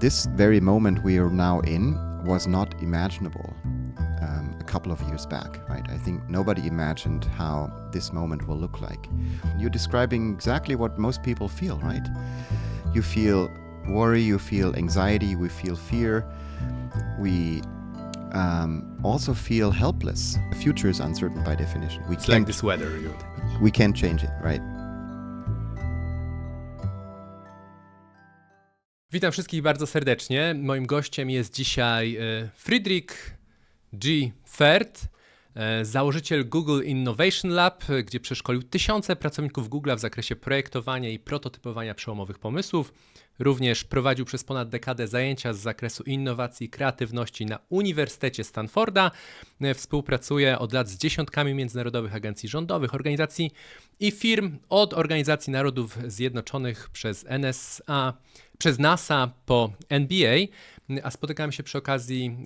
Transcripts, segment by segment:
This very moment we are now in was not imaginable a couple of years back, right? I think nobody imagined how this moment will look like. You're describing exactly what most people feel, right? You feel worry, you feel anxiety, we feel fear. We also feel helpless. The future is uncertain by definition. It's like this weather. We can't change it, right? Witam wszystkich bardzo serdecznie. Moim gościem jest dzisiaj Friedrich G. Ferd, założyciel Google Innovation Lab, gdzie przeszkolił tysiące pracowników Google'a w zakresie projektowania i prototypowania przełomowych pomysłów. Również prowadził przez ponad dekadę zajęcia z zakresu innowacji i kreatywności na Uniwersytecie Stanforda. Współpracuje od lat z dziesiątkami międzynarodowych agencji rządowych, organizacji i firm, od Organizacji Narodów Zjednoczonych przez NASA po NBA, a spotykamy się przy okazji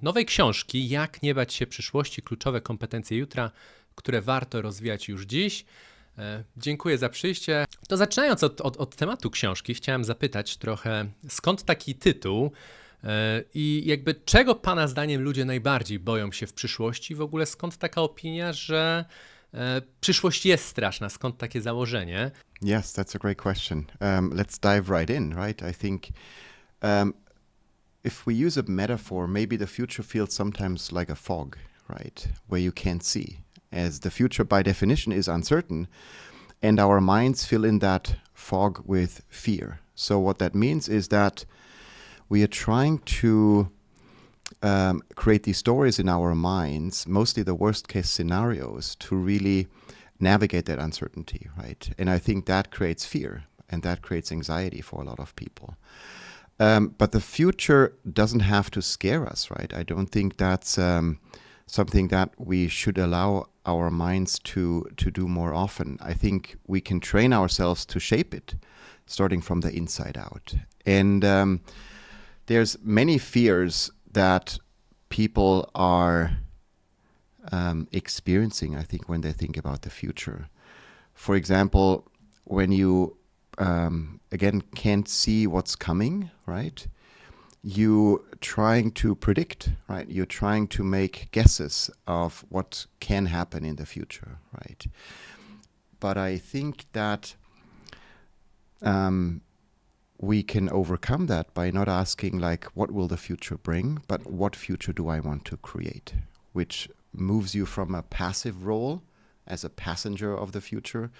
nowej książki Jak nie bać się przyszłości, kluczowe kompetencje jutra, które warto rozwijać już dziś. Dziękuję za przyjście. To zaczynając od tematu książki, chciałem zapytać trochę, skąd taki tytuł i jakby czego Pana zdaniem ludzie najbardziej boją się w przyszłości? W ogóle skąd taka opinia, że przyszłość jest straszna? Skąd takie założenie? Yes, that's a great question. Let's dive right in, right? I think if we use a metaphor, maybe the future feels sometimes like a fog, right? Where you can't see. As the future by definition is uncertain, and our minds fill in that fog with fear. So what that means is that we are trying to create these stories in our minds, mostly the worst case scenarios, to really navigate that uncertainty, right? And I think that creates fear and that creates anxiety for a lot of people. But the future doesn't have to scare us, right? I don't think that's something that we should allow our minds to do more often. I think we can train ourselves to shape it, starting from the inside out. And there's many fears that people are experiencing, I think, when they think about the future. For example, when you, again, can't see what's coming, right? You trying to predict, right? You're trying to make guesses of what can happen in the future, right? But I think that we can overcome that by not asking, like, what will the future bring, but what future do I want to create? Which moves you from a passive role as a passenger of the future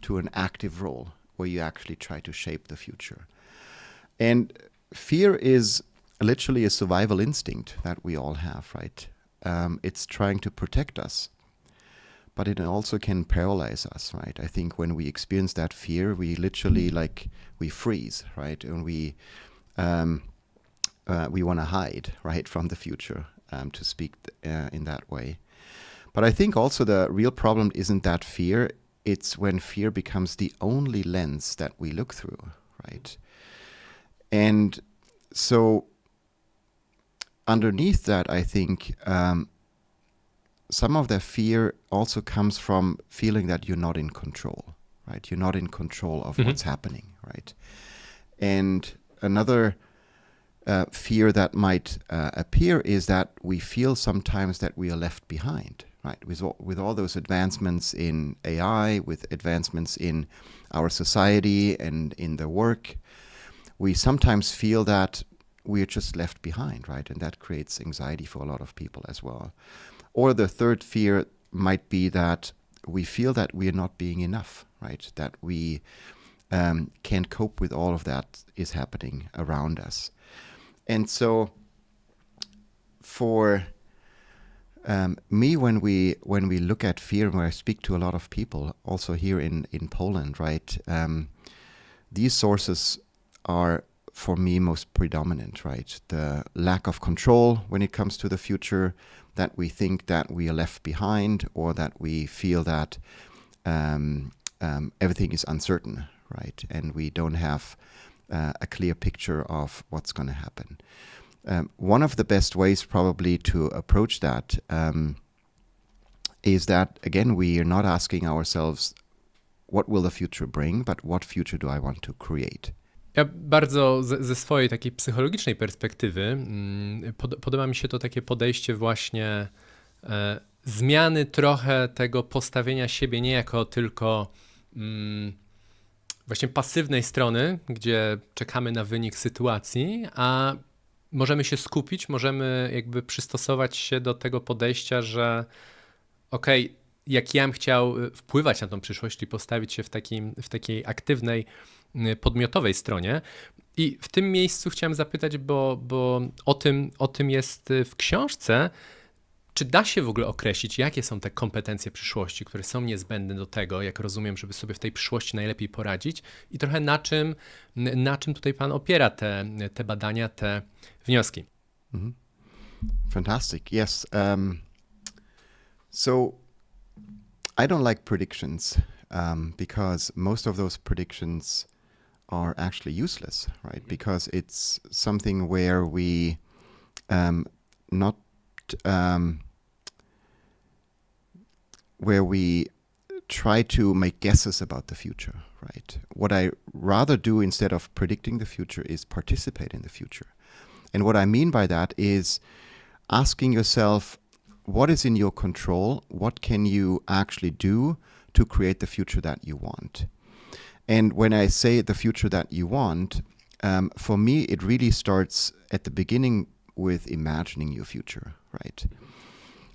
to an active role where you actually try to shape the future. And fear is literally a survival instinct that we all have, right? It's trying to protect us, but it also can paralyze us, right? I think when we experience that fear, we literally we freeze, right? And we want to hide, right, from the future, to speak in that way. But I think also the real problem isn't that fear, it's when fear becomes the only lens that we look through, right? And so underneath that, I think some of the fear also comes from feeling that you're not in control, right? You're not in control of what's happening, right? And another fear that might appear is that we feel sometimes that we are left behind, right? With all those advancements in AI, with advancements in our society and in the work, we sometimes feel that we're just left behind, right? And that creates anxiety for a lot of people as well. Or the third fear might be that we feel that we are not being enough, right? That we can't cope with all of that is happening around us. And so for me, when we look at fear, and when I speak to a lot of people, also here in Poland, right? These sources are, for me, most predominant, right? The lack of control when it comes to the future, that we think that we are left behind, or that we feel that everything is uncertain, right? And we don't have a clear picture of what's going to happen. One of the best ways probably to approach that is that, again, we are not asking ourselves, what will the future bring, but what future do I want to create? Ja bardzo ze swojej takiej psychologicznej perspektywy podoba mi się to takie podejście właśnie zmiany trochę tego postawienia siebie nie jako tylko właśnie pasywnej strony, gdzie czekamy na wynik sytuacji, a możemy się skupić, możemy jakby przystosować się do tego podejścia, że okej, jak ja bym chciał wpływać na tą przyszłość i postawić się w takiej aktywnej, podmiotowej stronie. I w tym miejscu chciałem zapytać, bo o tym jest w książce, czy da się w ogóle określić, jakie są te kompetencje przyszłości, które są niezbędne do tego, jak rozumiem, żeby sobie w tej przyszłości najlepiej poradzić i trochę na czym tutaj pan opiera te badania, te wnioski? Mhm. Fantastic. Yes. So I don't like predictions because most of those predictions are actually useless, right? Because it's something where we not where we try to make guesses about the future, right? What I rather do instead of predicting the future is participate in the future. And what I mean by that is asking yourself, what is in your control? What can you actually do to create the future that you want? And when I say the future that you want, for me, it really starts at the beginning with imagining your future, right?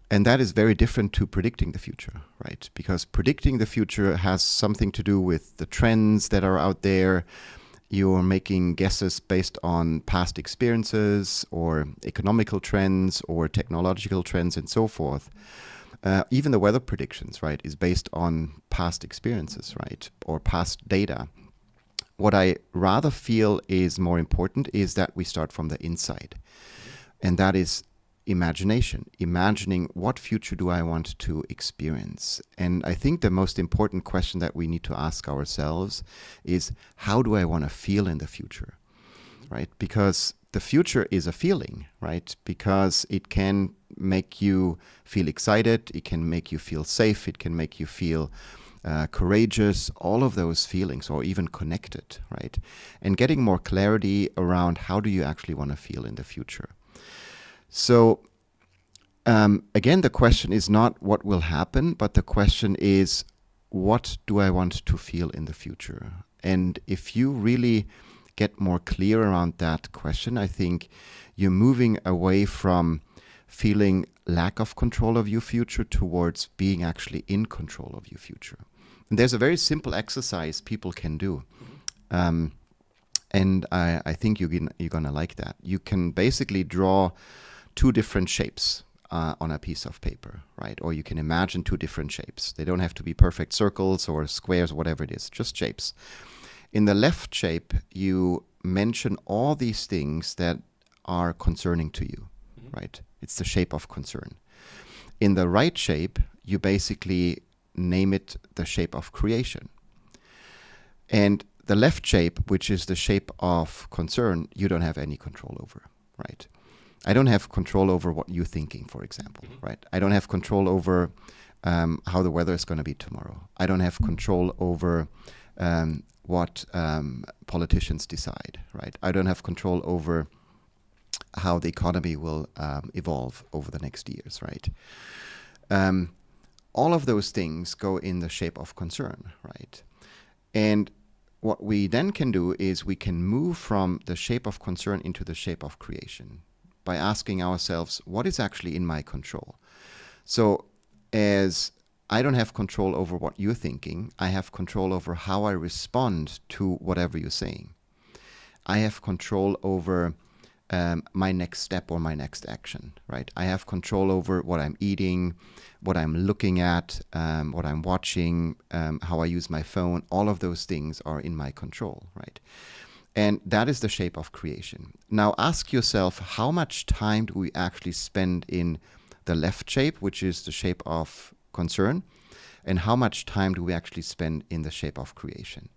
And that is very different to predicting the future, right? Because predicting the future has something to do with the trends that are out there. You're making guesses based on past experiences or economical trends or technological trends and so forth. Even the weather predictions, right, is based on past experiences, right, or past data. What I rather feel is more important is that we start from the inside. And that is imagination, imagining what future do I want to experience. And I think the most important question that we need to ask ourselves is, how do I want to feel in the future, right? Because the future is a feeling, right? Because it can make you feel excited, it can make you feel safe, it can make you feel courageous, all of those feelings, or even connected, right? And getting more clarity around how do you actually want to feel in the future. So again, the question is not what will happen, but the question is, what do I want to feel in the future? And if you really get more clear around that question, I think you're moving away from feeling lack of control of your future towards being actually in control of your future. And there's a very simple exercise people can do. And I think you're going to like that. You can basically draw two different shapes on a piece of paper, right? Or you can imagine two different shapes. They don't have to be perfect circles or squares, whatever it is, just shapes. In the left shape, you mention all these things that are concerning to you, right? It's the shape of concern. In the right shape, you basically name it the shape of creation. And the left shape, which is the shape of concern, you don't have any control over, right? I don't have control over what you're thinking, for example, right? I don't have control over how the weather is going to be tomorrow. I don't have control over what politicians decide, right? I don't have control over how the economy will evolve over the next years, right? All of those things go in the shape of concern, right? And what we then can do is we can move from the shape of concern into the shape of creation by asking ourselves, what is actually in my control? So as I don't have control over what you're thinking, I have control over how I respond to whatever you're saying. I have control over my next step or my next action, right? I have control over what I'm eating, what I'm looking at, what I'm watching, how I use my phone. All of those things are in my control, right? And that is the shape of creation. Now ask yourself, how much time do we actually spend in the left shape, which is the shape of concern, and how much time do we actually spend in the shape of creation?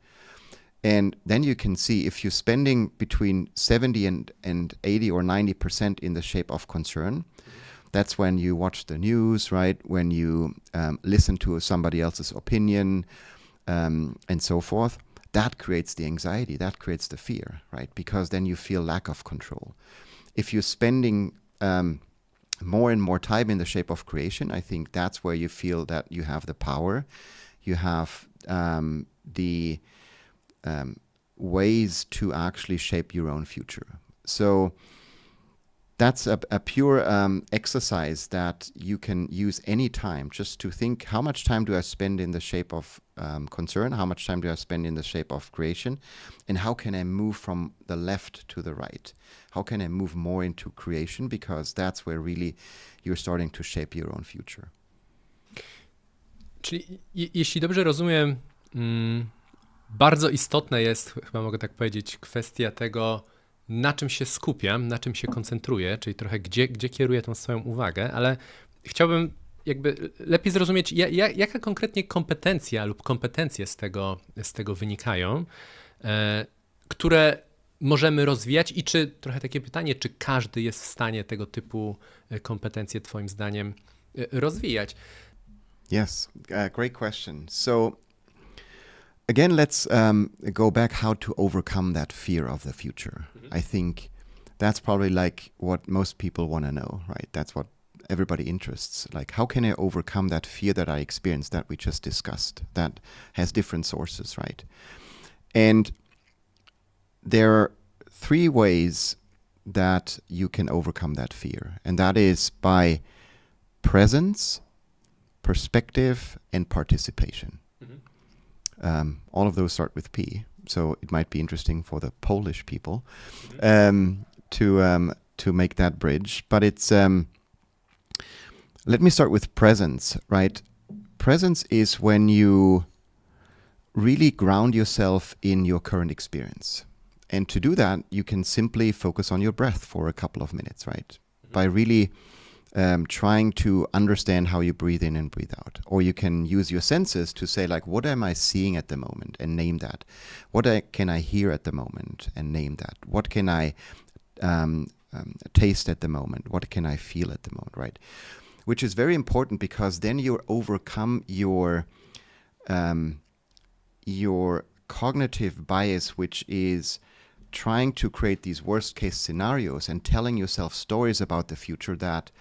And then you can see if you're spending between 70 and 80 or 90% in the shape of concern, that's when you watch the news, right? When you listen to somebody else's opinion and so forth. that creates the anxiety, that creates the fear, right? Because then you feel lack of control. If you're spending more and more time in the shape of creation, I think that's where you feel that you have the power, you have the ways to actually shape your own future. So that's a pure exercise that you can use any time, just to think, how much time do I spend in the shape of concern? How much time do I spend in the shape of creation? And how can I move from the left to the right? How can I move more into creation? Because that's where really you're starting to shape your own future. Czyli jeśli dobrze rozumiem, bardzo istotna jest, chyba mogę tak powiedzieć, kwestia tego, na czym się skupiam, na czym się koncentruję, czyli trochę gdzie kieruję tą swoją uwagę, ale chciałbym jakby lepiej zrozumieć, jaka konkretnie kompetencja lub kompetencje z tego wynikają, które możemy rozwijać i czy, trochę takie pytanie, czy każdy jest w stanie tego typu kompetencje twoim zdaniem rozwijać? Yes, great question. So again, let's go back how to overcome that fear of the future. I think that's probably like what most people want to know, right? That's what everybody interests. Like, how can I overcome that fear that I experienced, that we just discussed, that has different sources, right? And there are 3 ways that you can overcome that fear. And that is by presence, perspective, and participation. All of those start with P, so it might be interesting for the Polish people to make that bridge. But it's let me start with presence, right? Presence is when you really ground yourself in your current experience. And to do that, you can simply focus on your breath for a couple of minutes, right? By really trying to understand how you breathe in and breathe out. Or you can use your senses to say, like, what am I seeing at the moment, and name that. What can I hear at the moment, and name that. What can I taste at the moment? What can I feel at the moment, right? Which is very important, because then you overcome your cognitive bias, which is trying to create these worst case scenarios and telling yourself stories about the future that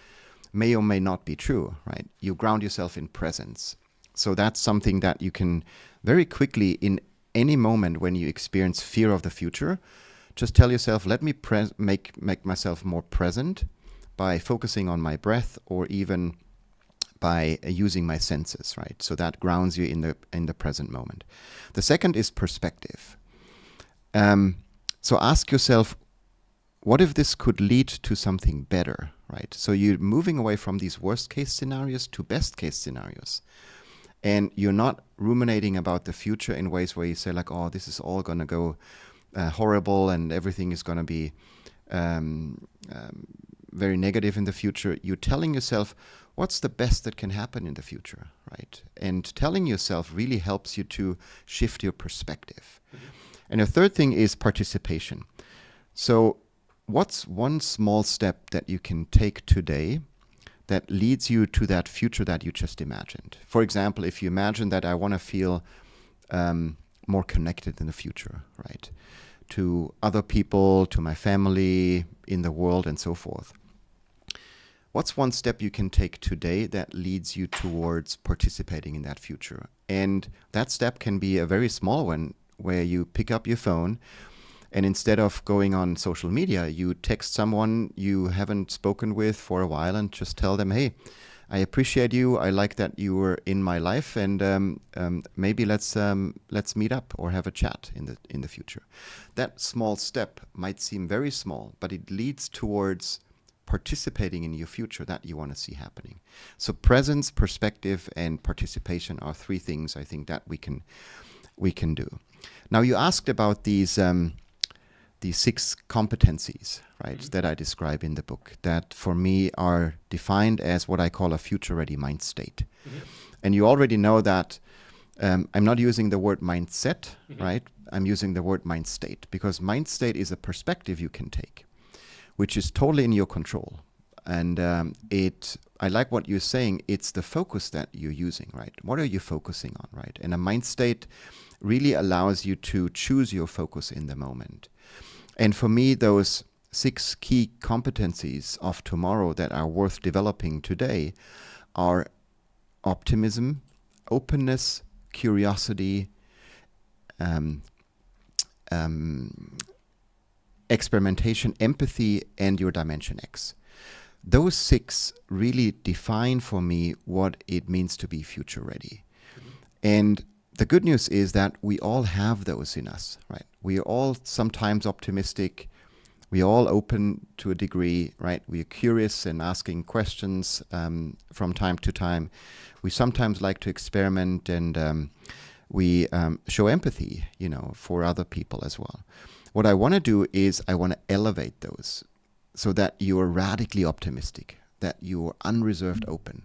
may or may not be true, right? You ground yourself in presence. So that's something that you can very quickly, in any moment when you experience fear of the future, just tell yourself, let me make myself more present by focusing on my breath, or even by using my senses, right? So that grounds you in the present moment. The second is perspective. So ask yourself, what if this could lead to something better, right? So you're moving away from these worst case scenarios to best case scenarios. And you're not ruminating about the future in ways where you say, like, oh, this is all going to go horrible and everything is going to be very negative in the future. You're telling yourself, what's the best that can happen in the future, right? And telling yourself really helps you to shift your perspective. And the third thing is participation. So what's one small step that you can take today that leads you to that future that you just imagined? For example, if you imagine that I want to feel more connected in the future, right? To other people, to my family, in the world, and so forth. What's one step you can take today that leads you towards participating in that future? And that step can be a very small one, where you pick up your phone and instead of going on social media, you text someone you haven't spoken with for a while and just tell them, hey, I appreciate you. I like that you were in my life, and maybe let's meet up or have a chat in the future. That small step might seem very small, but it leads towards participating in your future that you want to see happening. So presence, perspective, and participation are 3 things I think that we can do. Now, you asked about these 6 competencies, right, that I describe in the book, that for me are defined as what I call a future-ready mind state. And you already know that I'm not using the word mindset, right? I'm using the word mind state, because mind state is a perspective you can take, which is totally in your control. And I like what you're saying, it's the focus that you're using, right? What are you focusing on, right? And a mind state really allows you to choose your focus in the moment. And for me, those 6 key competencies of tomorrow that are worth developing today are optimism, openness, curiosity, experimentation, empathy, and your Dimension X. Those 6 really define for me what it means to be future ready. And the good news is that we all have those in us, right? We are all sometimes optimistic. We are all open to a degree, right? We are curious and asking questions from time to time. We sometimes like to experiment, and we show empathy, for other people as well. What I want to do is I want to elevate those so that you are radically optimistic, that you're unreserved open,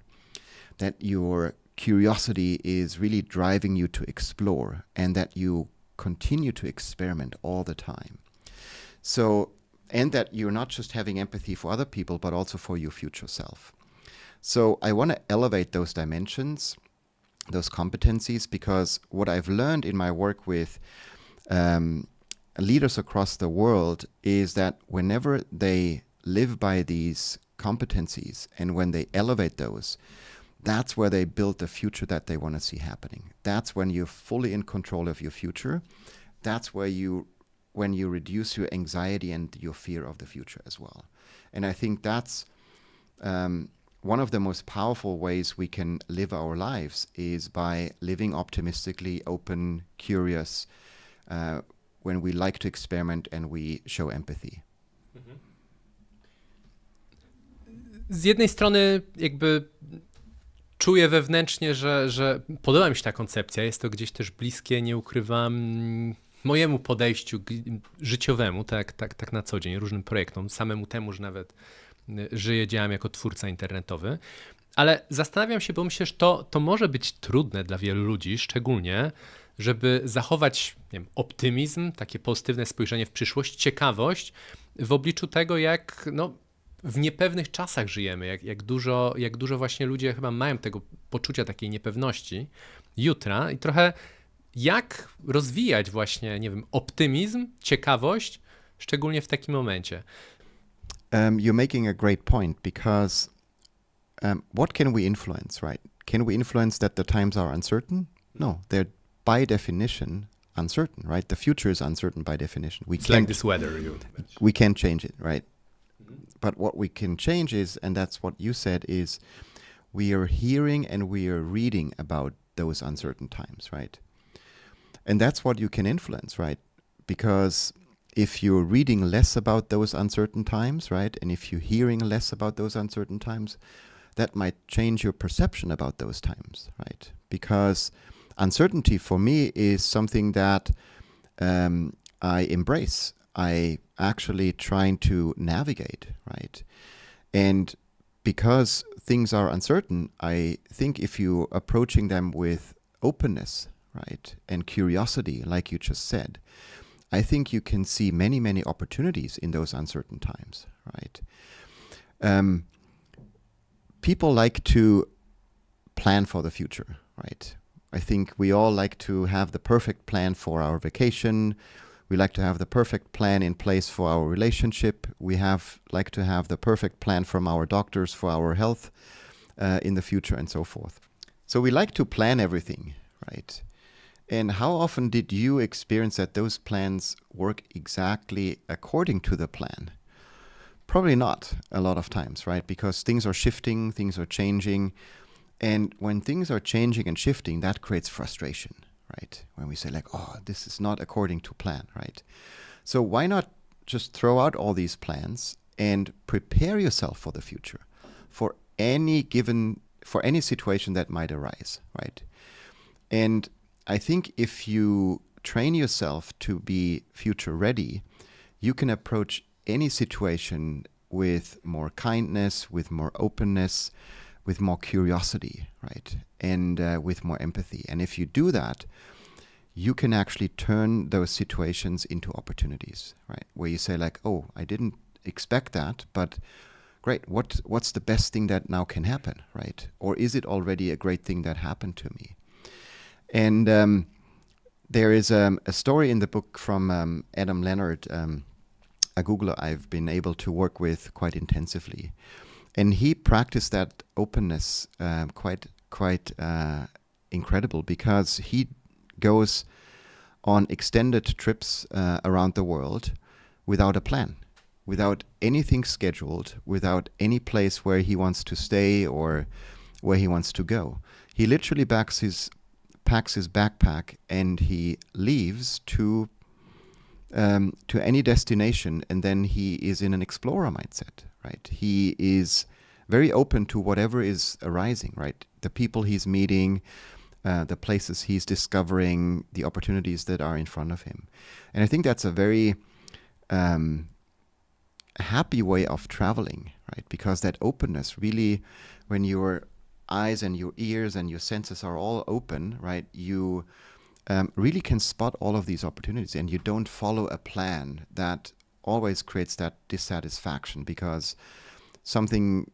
that your curiosity is really driving you to explore, and that you continue to experiment all the time. So, and that you're not just having empathy for other people, but also for your future self. So I want to elevate those dimensions, those competencies, because what I've learned in my work with leaders across the world is that whenever they live by these competencies and when they elevate those, that's where they build the future that they want to see happening. That's when you're fully in control of your future. That's where when you reduce your anxiety and your fear of the future as well. And I think that's one of the most powerful ways we can live our lives is by living optimistically, open, curious, when we like to experiment and we show empathy. Z jednej strony jakby czuję wewnętrznie, że podoba mi się ta koncepcja. Jest to gdzieś też bliskie, nie ukrywam, mojemu podejściu życiowemu, tak na co dzień, różnym projektom, samemu temu, że nawet żyję, działam jako twórca internetowy. Ale zastanawiam się, bo myślę, że to może być trudne dla wielu ludzi, szczególnie, żeby zachować, optymizm, takie pozytywne spojrzenie w przyszłość, ciekawość w obliczu tego, jak w niepewnych czasach żyjemy, jak dużo właśnie ludzie chyba mają tego poczucia takiej niepewności jutra i trochę jak rozwijać właśnie, optymizm, ciekawość, szczególnie w takim momencie. You're making a great point because what can we influence, right? Can we influence that the times are uncertain? No, they're by definition uncertain, right? The future is uncertain by definition. It's like this weather. We can't change it, right? But what we can change is, and that's what you said, is we are hearing and we are reading about those uncertain times, right? And that's what you can influence, right? Because if you're reading less about those uncertain times, right, and if you're hearing less about those uncertain times, that might change your perception about those times, right? Because uncertainty for me is something that I embrace. I actually trying to navigate, right? And because things are uncertain, I think if you're approaching them with openness, right, and curiosity, like you just said, I think you can see many, many opportunities in those uncertain times, right? People like to plan for the future, right? I think we all like to have the perfect plan for our vacation. We like to have the perfect plan in place for our relationship. We like to have the perfect plan from our doctors for our health in the future and so forth. So we like to plan everything, right? And how often did you experience that those plans work exactly according to the plan? Probably not a lot of times, right? Because things are shifting, things are changing. And when things are changing and shifting, that creates frustration, right? When we say like, oh, this is not according to plan, right? So why not just throw out all these plans and prepare yourself for the future, for any situation that might arise, right? And I think if you train yourself to be future ready, you can approach any situation with more kindness, with more openness, with more curiosity, right? And with more empathy. And if you do that, you can actually turn those situations into opportunities, right? Where you say like, oh, I didn't expect that, but great, what's the best thing that now can happen, right? Or is it already a great thing that happened to me? And There is a story in the book from Adam Leonard, a Googler I've been able to work with quite intensively. And he practiced that openness quite incredible, because he goes on extended trips around the world without a plan, without anything scheduled, without any place where he wants to stay or where he wants to go. He literally packs his backpack and he leaves to any destination, and then he is in an explorer mindset, right? He is very open to whatever is arising, right? The people he's meeting, the places he's discovering, the opportunities that are in front of him. And I think that's a very happy way of traveling, right? Because that openness really, when your eyes and your ears and your senses are all open, right, you really can spot all of these opportunities, and you don't follow a plan that always creates that dissatisfaction because something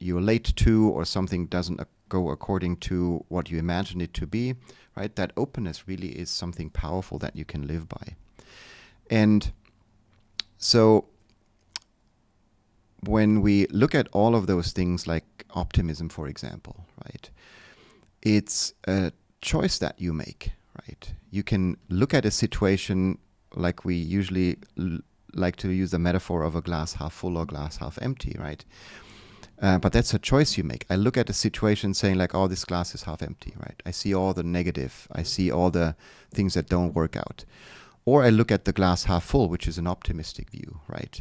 you're late to, or something doesn't go according to what you imagined it to be, right? That openness really is something powerful that you can live by. And so when we look at all of those things like optimism, for example, right, it's a choice that you make, right? You can look at a situation like we usually like to use the metaphor of a glass half full or glass half empty, right? But that's a choice you make. I look at a situation saying like, oh, this glass is half empty, right? I see all the negative. I see all the things that don't work out. Or I look at the glass half full, which is an optimistic view, right?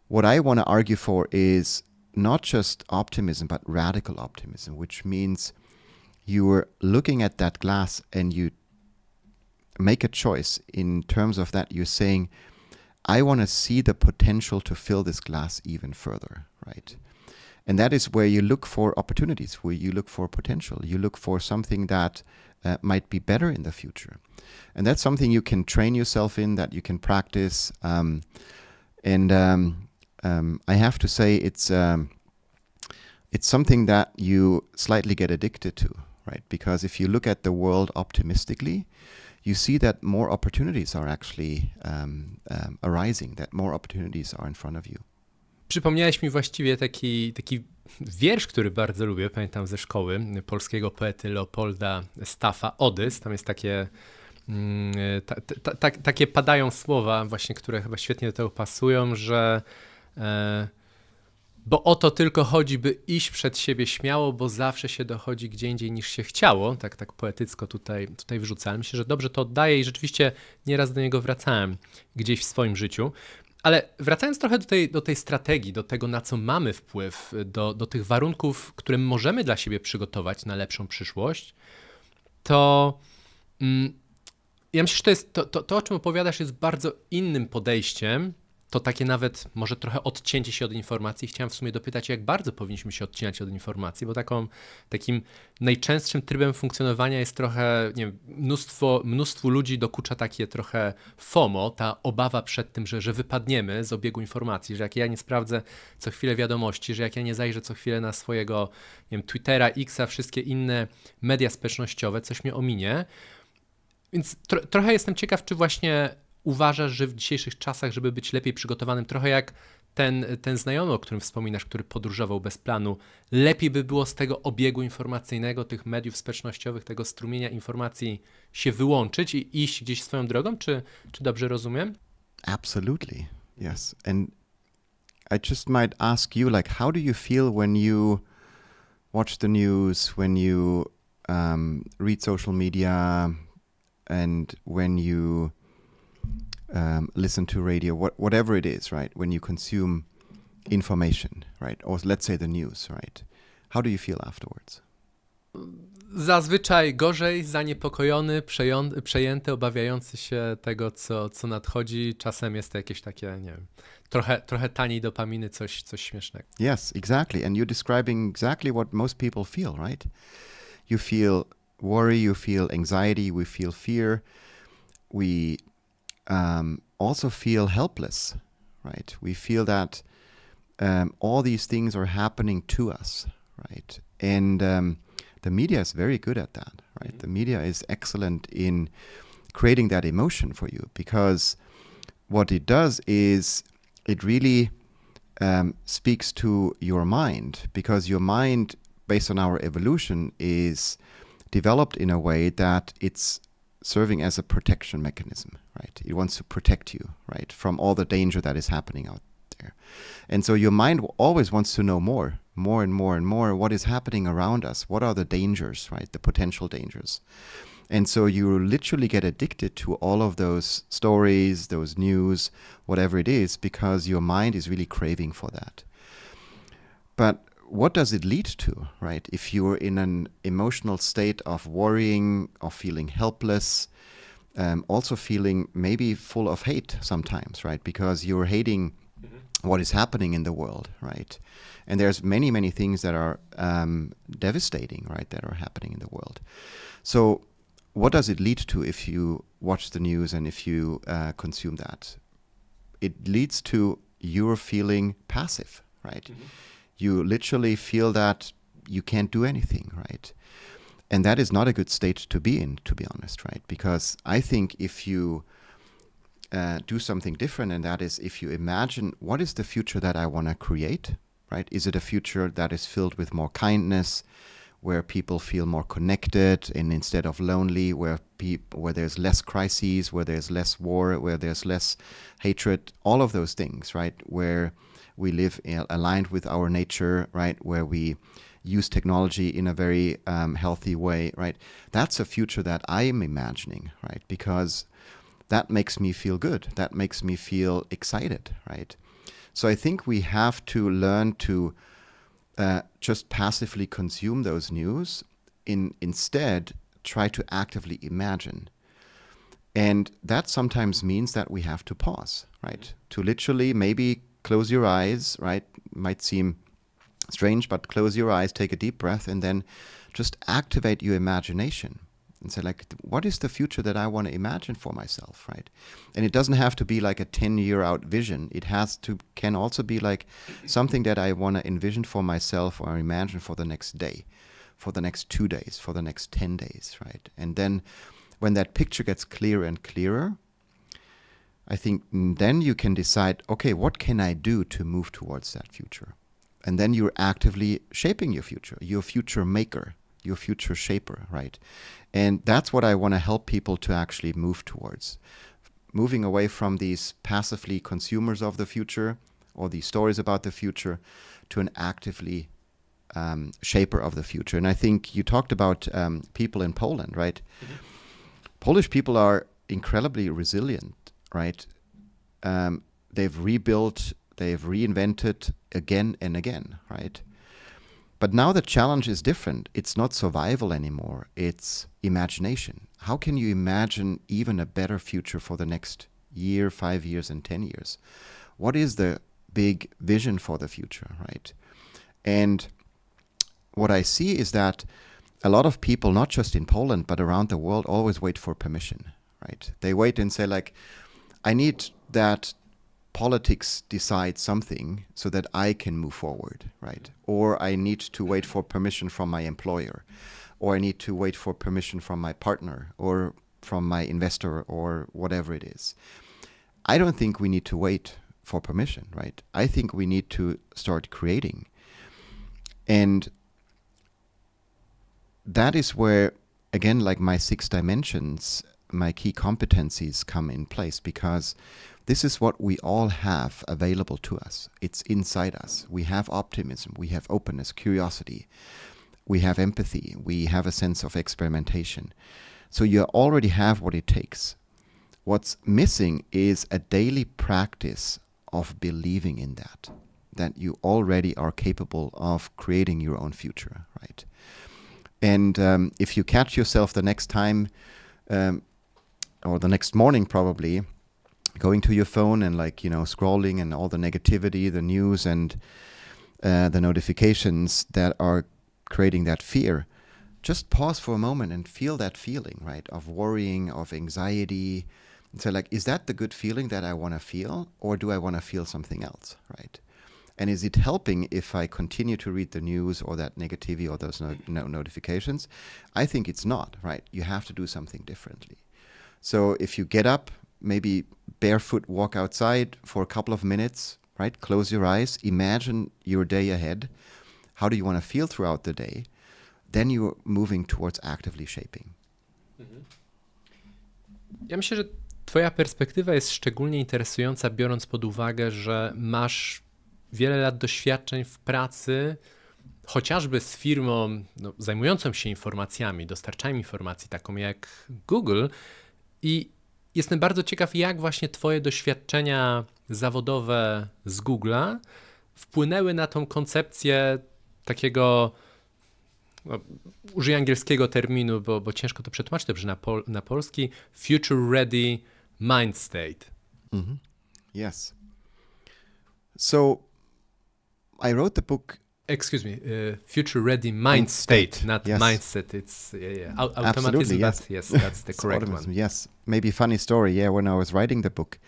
What I want to argue for is not just optimism, but radical optimism, which means you're looking at that glass and you make a choice in terms of that. You're saying, I want to see the potential to fill this glass even further, right? And that is where you look for opportunities, where you look for potential. You look for something that might be better in the future. And that's something you can train yourself in, that you can practice. I have to say it's something that you slightly get addicted to, right? Because if you look at the world optimistically, you see that more opportunities are actually arising, that more opportunities are in front of you. Przypomniałeś mi właściwie taki wiersz, który bardzo lubię, pamiętam ze szkoły, polskiego poety Leopolda Staffa, Odys. Tam jest takie padają słowa właśnie, które chyba świetnie do tego pasują, że bo o to tylko chodzi, by iść przed siebie śmiało, bo zawsze się dochodzi gdzie indziej niż się chciało. Tak poetycko tutaj wrzucałem. Myślę, że dobrze to oddaję i rzeczywiście nieraz do niego wracałem gdzieś w swoim życiu. Ale wracając trochę do tej strategii, do tego, na co mamy wpływ, do tych warunków, które możemy dla siebie przygotować na lepszą przyszłość, to ja myślę, że to jest to, o czym opowiadasz, jest bardzo innym podejściem. To takie nawet może trochę odcięcie się od informacji. Chciałem w sumie dopytać, jak bardzo powinniśmy się odcinać od informacji, bo takim najczęstszym trybem funkcjonowania jest trochę, nie wiem, mnóstwu ludzi dokucza takie trochę FOMO, ta obawa przed tym, że wypadniemy z obiegu informacji, że jak ja nie sprawdzę co chwilę wiadomości, że jak ja nie zajrzę co chwilę na swojego, nie wiem, Twittera, Xa, wszystkie inne media społecznościowe, coś mnie ominie. Więc trochę jestem ciekaw, czy właśnie uważasz, że w dzisiejszych czasach, żeby być lepiej przygotowanym, trochę jak ten znajomy, o którym wspominasz, który podróżował bez planu, lepiej by było z tego obiegu informacyjnego, tych mediów społecznościowych, tego strumienia informacji się wyłączyć i iść gdzieś swoją drogą? Czy dobrze rozumiem? Absolutely, yes. And I just might ask you, like, how do you feel when you watch the news, when you read social media, and when you listen to radio, whatever it is, right? When you consume information, right? Or let's say the news, right? How do you feel afterwards? Zazwyczaj gorzej, zaniepokojony, przejęty, obawiający się tego, co nadchodzi. Czasem jest to jakieś takie, nie wiem, trochę taniej dopaminy, coś śmiesznego. Yes, exactly. And you're describing exactly what most people feel, right? You feel worry, you feel anxiety, we feel fear. We also feel helpless, right? We feel that all these things are happening to us, right? And the media is very good at that, right? The media is excellent in creating that emotion for you, because what it does is it really speaks to your mind, because your mind, based on our evolution, is developed in a way that it's serving as a protection mechanism, right? It wants to protect you, right, from all the danger that is happening out there. And so your mind always wants to know more and more, what is happening around us, what are the dangers, right, the potential dangers. And so you literally get addicted to all of those stories, those news, whatever it is, because your mind is really craving for that. But what does it lead to, right? If you're in an emotional state of worrying, of feeling helpless, also feeling maybe full of hate sometimes, right? Because you're hating what is happening in the world, right? And there's many things that are devastating, right, that are happening in the world. So what does it lead to if you watch the news and if you consume that? It leads to you're feeling passive, right? Mm-hmm. You literally feel that you can't do anything, right? And that is not a good state to be in, to be honest, right? Because I think if you do something different, and that is if you imagine what is the future that I want to create, right? Is it a future that is filled with more kindness, where people feel more connected and instead of lonely, where there's less crises, where there's less war, where there's less hatred, all of those things, right? Where we live aligned with our nature, right? Where we use technology in a very healthy way, right? That's a future that I am imagining, right? Because that makes me feel good. That makes me feel excited, right? So I think we have to learn to just passively consume those news, instead try to actively imagine. And that sometimes means that we have to pause, right? To literally maybe close your eyes, right? Might seem strange, but close your eyes, take a deep breath, and then just activate your imagination and say, like, what is the future that I want to imagine for myself, right? And it doesn't have to be like a 10-year out vision. It can also be like something that I want to envision for myself or imagine for the next day, for the next 2 days, for the next 10 days, right? And then when that picture gets clearer and clearer, I think then you can decide, okay, what can I do to move towards that future? And then you're actively shaping your future maker, your future shaper, right? And that's what I want to help people to actually move towards. Moving away from these passively consumers of the future or these stories about the future to an actively shaper of the future. And I think you talked about people in Poland, right? Mm-hmm. Polish people are incredibly resilient, right? They've rebuilt, they've reinvented again and again, right? But now the challenge is different. It's not survival anymore. It's imagination. How can you imagine even a better future for the next year, 5 years, and 10 years? What is the big vision for the future, right? And what I see is that a lot of people, not just in Poland, but around the world, always wait for permission, right? They wait and say, like, I need that politics decide something so that I can move forward, right? Or I need to wait for permission from my employer, or I need to wait for permission from my partner or from my investor or whatever it is. I don't think we need to wait for permission, right? I think we need to start creating. And that is where, again, like my 6 dimensions, my key competencies come in place, because this is what we all have available to us. It's inside us. We have optimism, we have openness, curiosity, we have empathy, we have a sense of experimentation. So you already have what it takes. What's missing is a daily practice of believing in that you already are capable of creating your own future, right? And if you catch yourself the next time, or the next morning probably, going to your phone and scrolling and all the negativity, the news and the notifications that are creating that fear, just pause for a moment and feel that feeling, right, of worrying, of anxiety. And so is that the good feeling that I want to feel, or do I want to feel something else, right? And is it helping if I continue to read the news or that negativity or those notifications? I think it's not, right? You have to do something differently. So if you get up, maybe barefoot walk outside for a couple of minutes, right? Close your eyes, imagine your day ahead. How do you want to feel throughout the day? Then you're moving towards actively shaping. Ja myślę, że twoja perspektywa jest szczególnie interesująca, biorąc pod uwagę, że masz wiele lat doświadczeń w pracy, chociażby z firmą zajmującą się informacjami, dostarczaniem informacji, taką jak Google. I jestem bardzo ciekaw, jak właśnie twoje doświadczenia zawodowe z Google'a wpłynęły na tą koncepcję takiego, użyję angielskiego terminu, bo ciężko to przetłumaczyć dobrze na polski, future ready mind state. Yes. So I wrote the book. Excuse me, future ready mind state, not yes. mindset. It's automatism. Absolutely, yes. Yes, that's the correct one. Yes, maybe funny story. Yeah, when I was writing the book,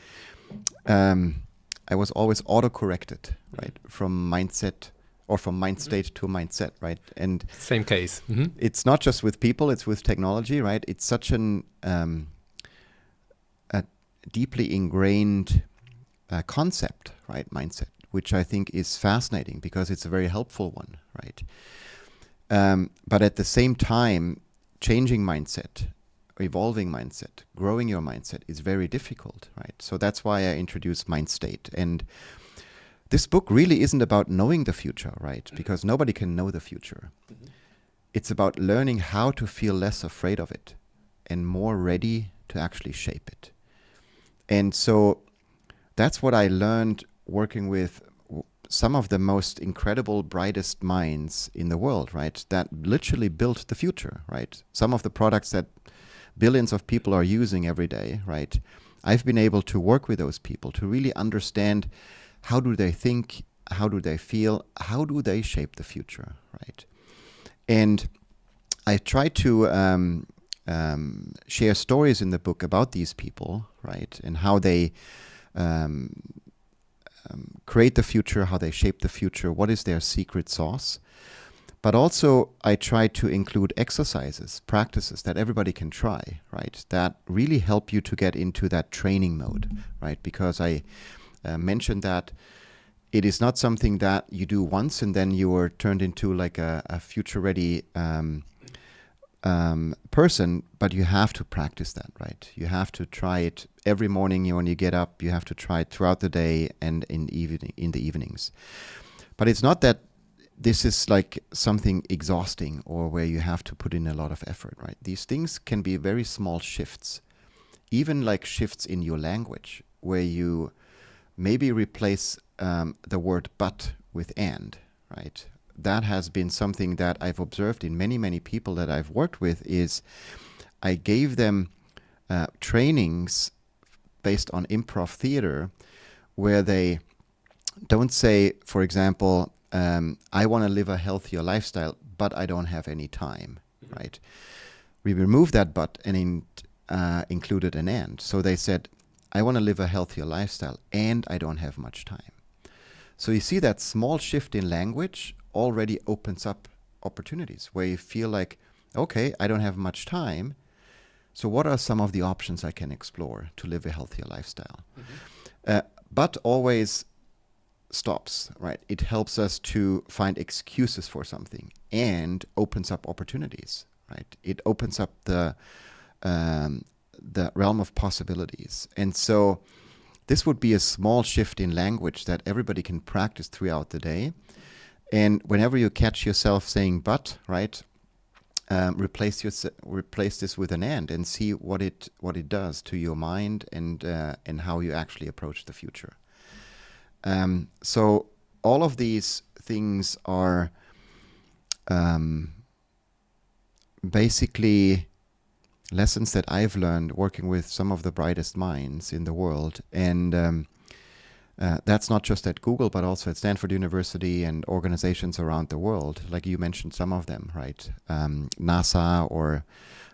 I was always auto-corrected, right, from mindset or from mind state to mindset, right? And same case. It's not just with people; it's with technology, right? It's such a deeply ingrained concept, right? Mindset, which I think is fascinating because it's a very helpful one, right? But at the same time, changing mindset, evolving mindset, growing your mindset is very difficult, right? So that's why I introduced mind state. And this book really isn't about knowing the future, right? Because nobody can know the future. It's about learning how to feel less afraid of it and more ready to actually shape it. And so that's what I learned working with some of the most incredible, brightest minds in the world, right? That literally built the future, right? Some of the products that billions of people are using every day, right? I've been able to work with those people to really understand how do they think, how do they feel, how do they shape the future, right? And I try to share stories in the book about these people, right? And how they create the future, how they shape the future, what is their secret sauce. But also I try to include exercises, practices that everybody can try, right? That really help you to get into that training mode, right? Because I mentioned that it is not something that you do once and then you are turned into like a future-ready person, but you have to practice that, right? You have to try it every morning when you get up. You have to try it throughout the day and in the evenings. But it's not that this is like something exhausting or where you have to put in a lot of effort, right? These things can be very small shifts, even like shifts in your language, where you maybe replace the word but with and, right? That has been something that I've observed in many, many people that I've worked with is I gave them trainings based on improv theater where they don't say, for example, I want to live a healthier lifestyle, but I don't have any time, right? We removed that but and included an and. So they said, I want to live a healthier lifestyle and I don't have much time. So you see that small shift in language already opens up opportunities where you feel like, okay, I don't have much time. So what are some of the options I can explore to live a healthier lifestyle? But always stops, right? It helps us to find excuses for something and opens up opportunities, right? It opens up the realm of possibilities. And so this would be a small shift in language that everybody can practice throughout the day. And whenever you catch yourself saying but, right, replace this with an and see what it does to your mind and how you actually approach the future. So all of these things are basically lessons that I've learned working with some of the brightest minds in the world. And that's not just at Google, but also at Stanford University and organizations around the world. Like you mentioned some of them, right? NASA or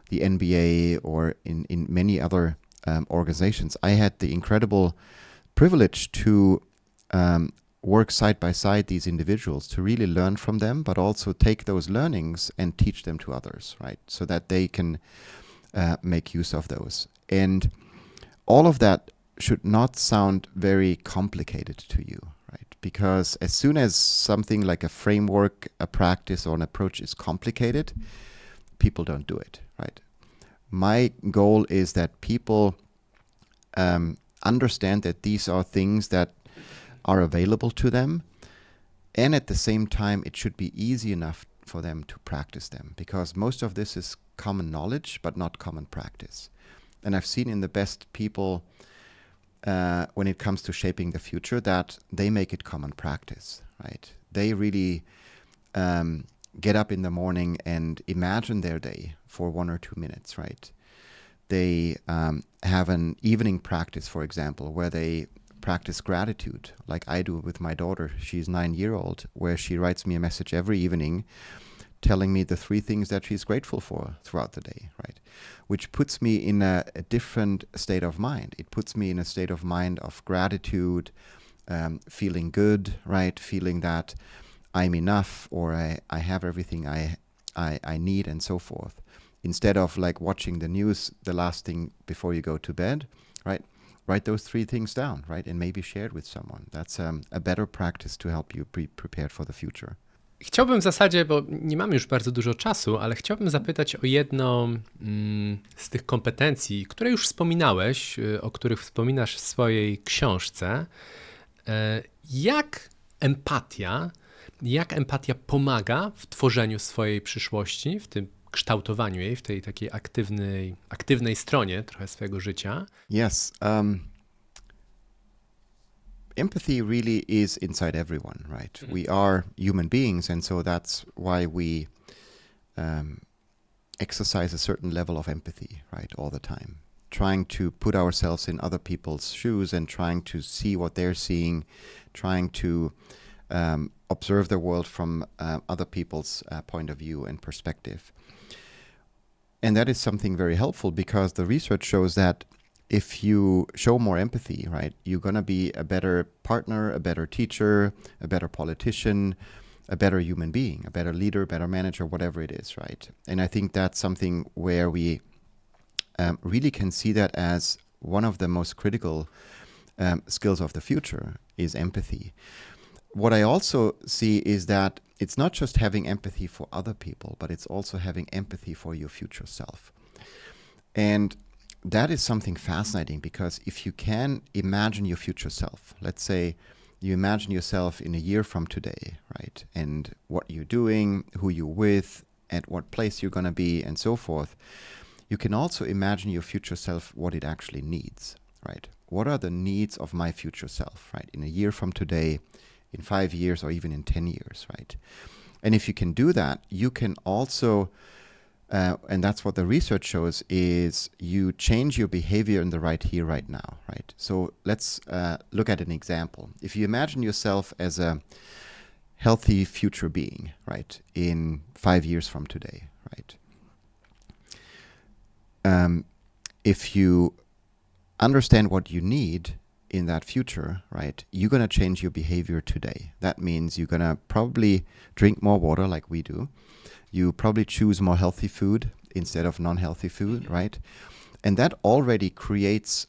the NBA or in many other organizations. I had the incredible privilege to work side by side these individuals to really learn from them, but also take those learnings and teach them to others, right? So that they can make use of those. And all of that should not sound very complicated to you, right? Because as soon as something like a framework, a practice, or an approach is complicated, people don't do it, right? My goal is that people understand that these are things that are available to them, and at the same time, it should be easy enough for them to practice them, because most of this is common knowledge, but not common practice. And I've seen in the best people, when it comes to shaping the future, that they make it common practice, right? They really get up in the morning and imagine their day for 1 or 2 minutes, right? They have an evening practice, for example, where they practice gratitude, like I do with my daughter. She's 9-year-old, where she writes me a message every evening telling me the 3 things that she's grateful for throughout the day, right? Which puts me in a different state of mind. It puts me in a state of mind of gratitude, feeling good, right? Feeling that I'm enough, or I have everything I need, and so forth. Instead of like watching the news, the last thing before you go to bed, right? Write those 3 things down, right? And maybe share it with someone. That's a better practice to help you be prepared for the future. Chciałbym w zasadzie, bo nie mamy już bardzo dużo czasu, ale chciałbym zapytać o jedną z tych kompetencji, które już wspominałeś, o których wspominasz w swojej książce. Jak empatia pomaga w tworzeniu swojej przyszłości, w tym kształtowaniu jej, w tej takiej aktywnej stronie trochę swojego życia? Yes. Empathy really is inside everyone, right? We are human beings, and so that's why we exercise a certain level of empathy, right, all the time. Trying to put ourselves in other people's shoes and trying to see what they're seeing, trying to observe the world from other people's point of view and perspective. And that is something very helpful, because the research shows that if you show more empathy, right, you're going to be a better partner, a better teacher, a better politician, a better human being, a better leader, better manager, whatever it is, right? And I think that's something where we really can see that as one of the most critical skills of the future is empathy. What I also see is that it's not just having empathy for other people, but it's also having empathy for your future self. And that is something fascinating, because if you can imagine your future self, let's say you imagine yourself in a year from today, right? And what you're doing, who you're with, at what place you're going to be, and so forth. You can also imagine your future self, what it actually needs, right? What are the needs of my future self, right? In a year from today, in 5 years, or even in 10 years, right? And if you can do that, you can also, and that's what the research shows, is you change your behavior in the right here, right now, right? So let's look at an example. If you imagine yourself as a healthy future being, right, in 5 years from today, right? If you understand what you need in that future, right, you're going to change your behavior today. That means you're going to probably drink more water like we do. You probably choose more healthy food instead of non-healthy food, right? And that already creates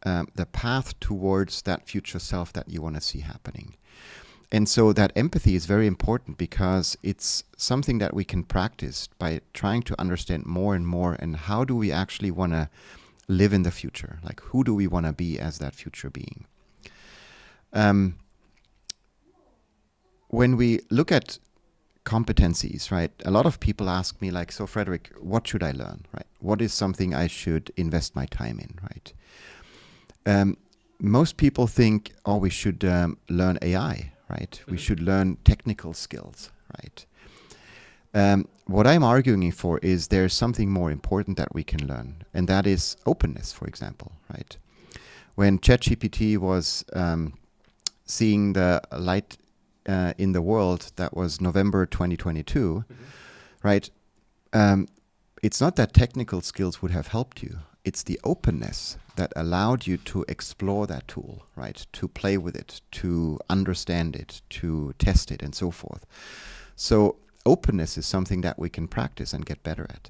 the path towards that future self that you want to see happening. And so that empathy is very important, because it's something that we can practice by trying to understand more and more, and how do we actually want to live in the future? Like, who do we want to be as that future being? When we look at competencies, right, a lot of people ask me, like, so Frederick, what should I learn, right? What is something I should invest my time in, right? Most people think, oh, we should learn AI, right? We should learn technical skills, right? What I'm arguing for is there's something more important that we can learn, and that is openness, for example, right? When ChatGPT was seeing the light in the world, that was November 2022, right? It's not that technical skills would have helped you. It's the openness that allowed you to explore that tool, right? To play with it, to understand it, to test it, and so forth. So openness is something that we can practice and get better at.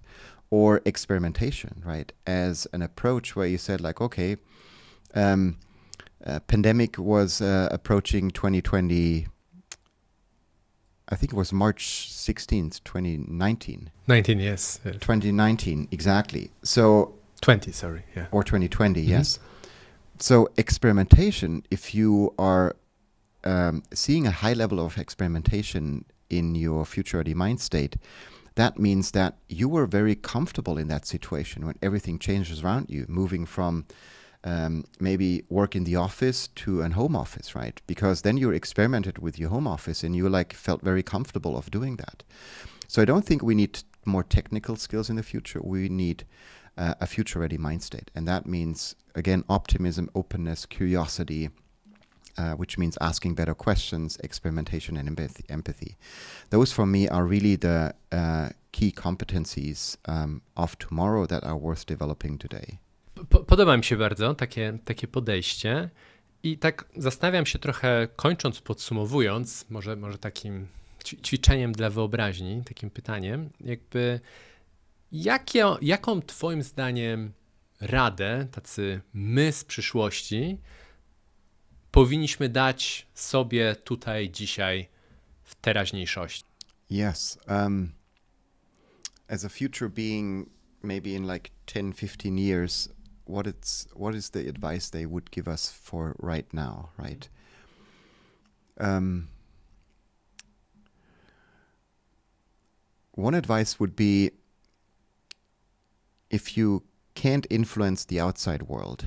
or experimentation, right? As an approach where you said like, okay, pandemic was approaching 2020. I think it was March 16th, 2019. 19, yes. 2019, exactly. So 20, sorry. Yeah. or 2020, yes. So experimentation, if you are seeing a high level of experimentation in your future ready mind state, that means that you were very comfortable in that situation when everything changes around you, moving from maybe work in the office to an home office, right? Because then you experimented with your home office and you like felt very comfortable of doing that. So I don't think we need more technical skills in the future. We need a future ready mind state. And that means, again, optimism, openness, curiosity, which means asking better questions, experimentation, and empathy. Those for me are really the key competencies of tomorrow that are worth developing today. Podoba mi się bardzo takie podejście i tak zastanawiam się trochę, kończąc, podsumowując, może takim ćwiczeniem dla wyobraźni, takim pytaniem, jakby jaką twoim zdaniem radę, tacy my z przyszłości, powinniśmy dać sobie tutaj, dzisiaj, w teraźniejszości? Yes. As a future being, maybe in like 10-15 years, what is the advice they would give us for right now, right? One advice would be, if you can't influence the outside world,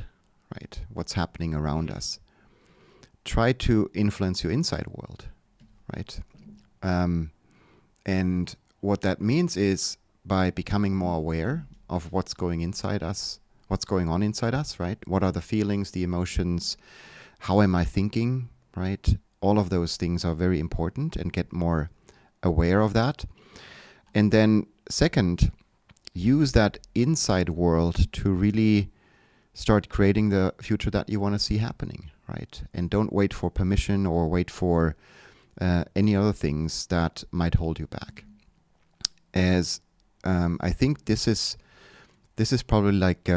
right, what's happening around us, try to influence your inside world, right? And what that means is by becoming more aware of what's going inside us, what's going on inside us, right? What are the feelings, the emotions? How am I thinking, right? All of those things are very important, and get more aware of that. And then second, use that inside world to really start creating the future that you want to see happening, right? And don't wait for permission or wait for any other things that might hold you back. As I think this is probably like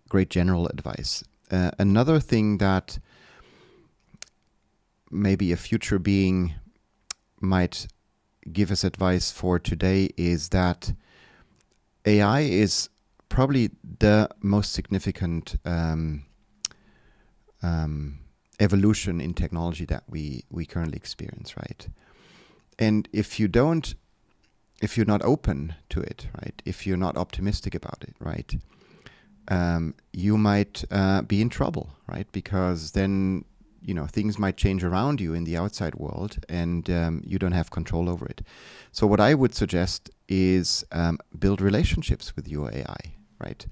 great general advice. Another thing that maybe a future being might give us advice for today is that AI is probably the most significant evolution in technology that we currently experience, right? And if you're not open to it, right? If you're not optimistic about it, right? You might be in trouble, right? Because then, things might change around you in the outside world, and you don't have control over it. So what I would suggest is build relationships with your AI, right?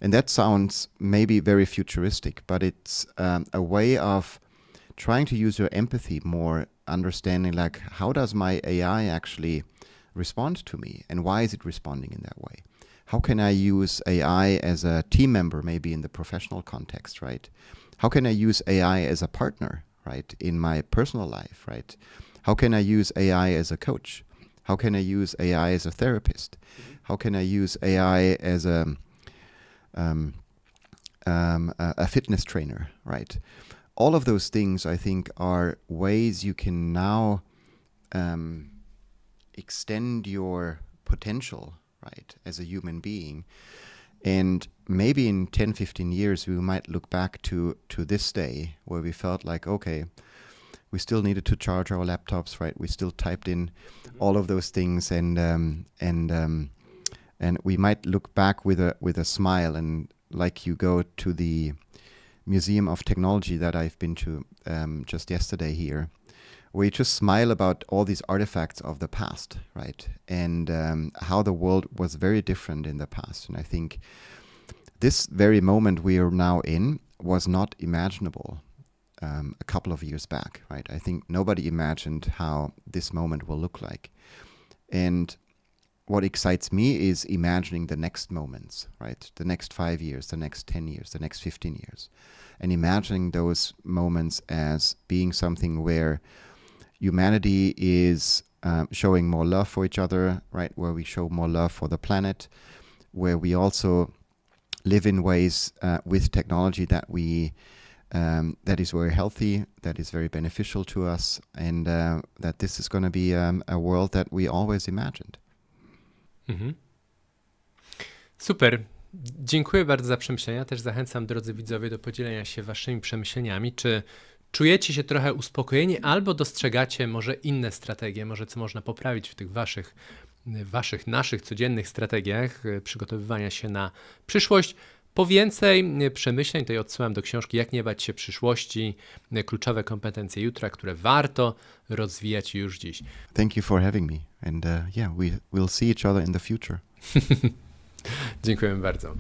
And that sounds maybe very futuristic, but it's a way of trying to use your empathy more, understanding like, how does my AI actually respond to me, and why is it responding in that way? How can I use AI as a team member, maybe in the professional context, right? How can I use AI as a partner, right, in my personal life, right? How can I use AI as a coach? How can I use AI as a therapist? How can I use AI as a fitness trainer, right? All of those things, I think, are ways you can now extend your potential, right, as a human being. And maybe in 10, 15 years, we might look back to this day where we felt like, okay, we still needed to charge our laptops, right? We still typed in all of those things, and we might look back with a smile, and like you go to the Museum of Technology that I've been to just yesterday here, where you just smile about all these artifacts of the past, right? And how the world was very different in the past. And I think this very moment we are now in was not imaginable a couple of years back, right? I think nobody imagined how this moment will look like. And what excites me is imagining the next moments, right? The next 5 years, the next 10 years, the next 15 years. And imagining those moments as being something where humanity is showing more love for each other, right? Where we show more love for the planet, where we also live in ways with technology that is very healthy, that is very beneficial to us, and that this is going to be a world that we always imagined. Mhm. Super. Dziękuję bardzo za przemyślenia. Też zachęcam, drodzy widzowie, do podzielenia się waszymi przemyśleniami. Czy czujecie się trochę uspokojeni albo dostrzegacie może inne strategie, może co można poprawić w tych naszych codziennych strategiach przygotowywania się na przyszłość? Po więcej przemyśleń tutaj odsyłam do książki Jak nie bać się przyszłości, kluczowe kompetencje jutra, które warto rozwijać już dziś. Thank you for having me, and we'll see each other in the future. Dziękuję bardzo.